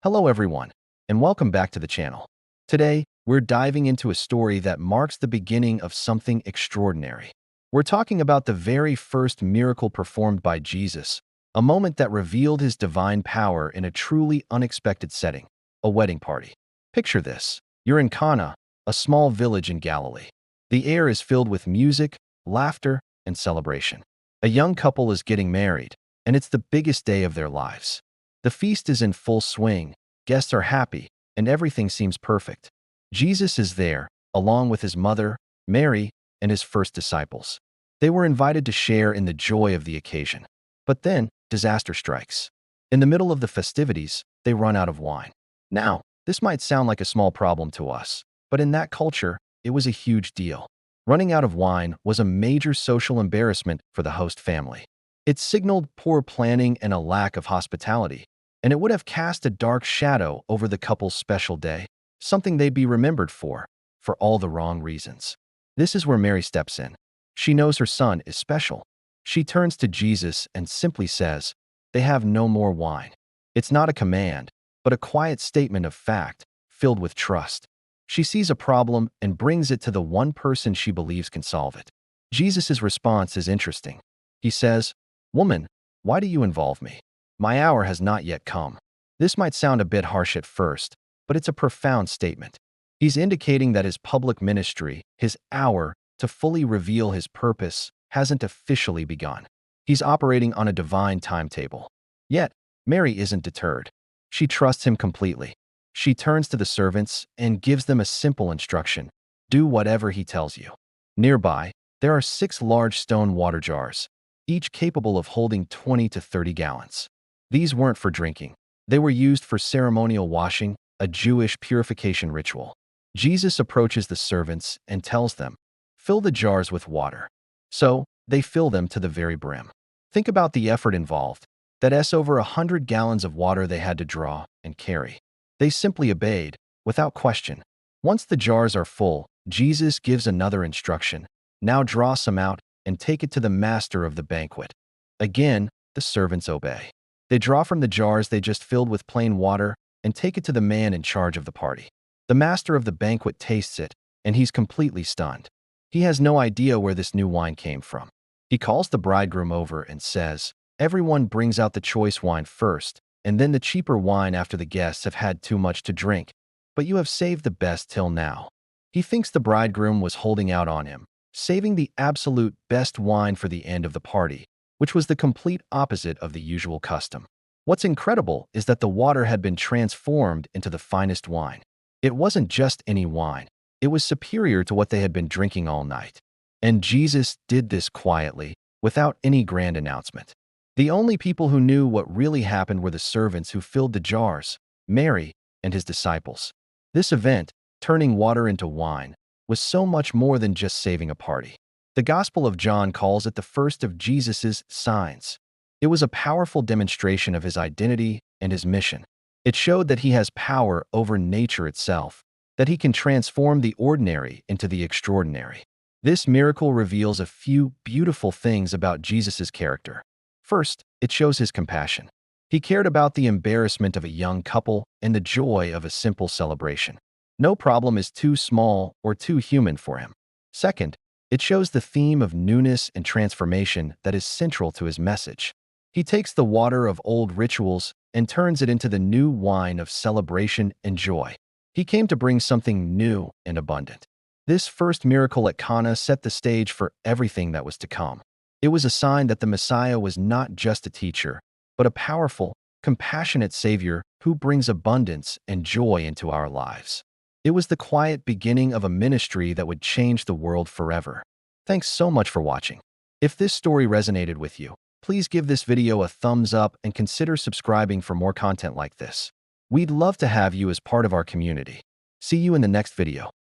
Hello everyone, and welcome back to the channel. Today, we're diving into a story that marks the beginning of something extraordinary. We're talking about the very first miracle performed by Jesus, a moment that revealed his divine power in a truly unexpected setting, a wedding party. Picture this. You're in Cana, a small village in Galilee. The air is filled with music, laughter, and celebration. A young couple is getting married, and it's the biggest day of their lives. The feast is in full swing, guests are happy, and everything seems perfect. Jesus is there, along with his mother, Mary, and his first disciples. They were invited to share in the joy of the occasion. But then, disaster strikes. In the middle of the festivities, they run out of wine. Now, this might sound like a small problem to us, but in that culture, it was a huge deal. Running out of wine was a major social embarrassment for the host family. It signaled poor planning and a lack of hospitality, and it would have cast a dark shadow over the couple's special day, something they'd be remembered for all the wrong reasons. This is where Mary steps in. She knows her son is special. She turns to Jesus and simply says, "They have no more wine." It's not a command, but a quiet statement of fact, filled with trust. She sees a problem and brings it to the one person she believes can solve it. Jesus' response is interesting. He says, "Woman, why do you involve me? My hour has not yet come." This might sound a bit harsh at first, but it's a profound statement. He's indicating that his public ministry, his hour to fully reveal his purpose, hasn't officially begun. He's operating on a divine timetable. Yet, Mary isn't deterred. She trusts him completely. She turns to the servants and gives them a simple instruction: do whatever he tells you. Nearby, there are 6 large stone water jars, each capable of holding 20 to 30 gallons. These weren't for drinking. They were used for ceremonial washing, a Jewish purification ritual. Jesus approaches the servants and tells them, "Fill the jars with water." So, they fill them to the very brim. Think about the effort involved. That's over 100 gallons of water they had to draw and carry. They simply obeyed, without question. Once the jars are full, Jesus gives another instruction: now draw some out and take it to the master of the banquet. Again, the servants obey. They draw from the jars they just filled with plain water and take it to the man in charge of the party. The master of the banquet tastes it, and he's completely stunned. He has no idea where this new wine came from. He calls the bridegroom over and says, "Everyone brings out the choice wine first, and then the cheaper wine after the guests have had too much to drink. But you have saved the best till now." He thinks the bridegroom was holding out on him, saving the absolute best wine for the end of the party, which was the complete opposite of the usual custom. What's incredible is that the water had been transformed into the finest wine. It wasn't just any wine. It was superior to what they had been drinking all night. And Jesus did this quietly, without any grand announcement. The only people who knew what really happened were the servants who filled the jars, Mary, and his disciples. This event, turning water into wine, was so much more than just saving a party. The Gospel of John calls it the first of Jesus' signs. It was a powerful demonstration of his identity and his mission. It showed that he has power over nature itself, that he can transform the ordinary into the extraordinary. This miracle reveals a few beautiful things about Jesus' character. First, it shows his compassion. He cared about the embarrassment of a young couple and the joy of a simple celebration. No problem is too small or too human for him. Second, it shows the theme of newness and transformation that is central to his message. He takes the water of old rituals and turns it into the new wine of celebration and joy. He came to bring something new and abundant. This first miracle at Cana set the stage for everything that was to come. It was a sign that the Messiah was not just a teacher, but a powerful, compassionate Savior who brings abundance and joy into our lives. It was the quiet beginning of a ministry that would change the world forever. Thanks so much for watching. If this story resonated with you, please give this video a thumbs up and consider subscribing for more content like this. We'd love to have you as part of our community. See you in the next video.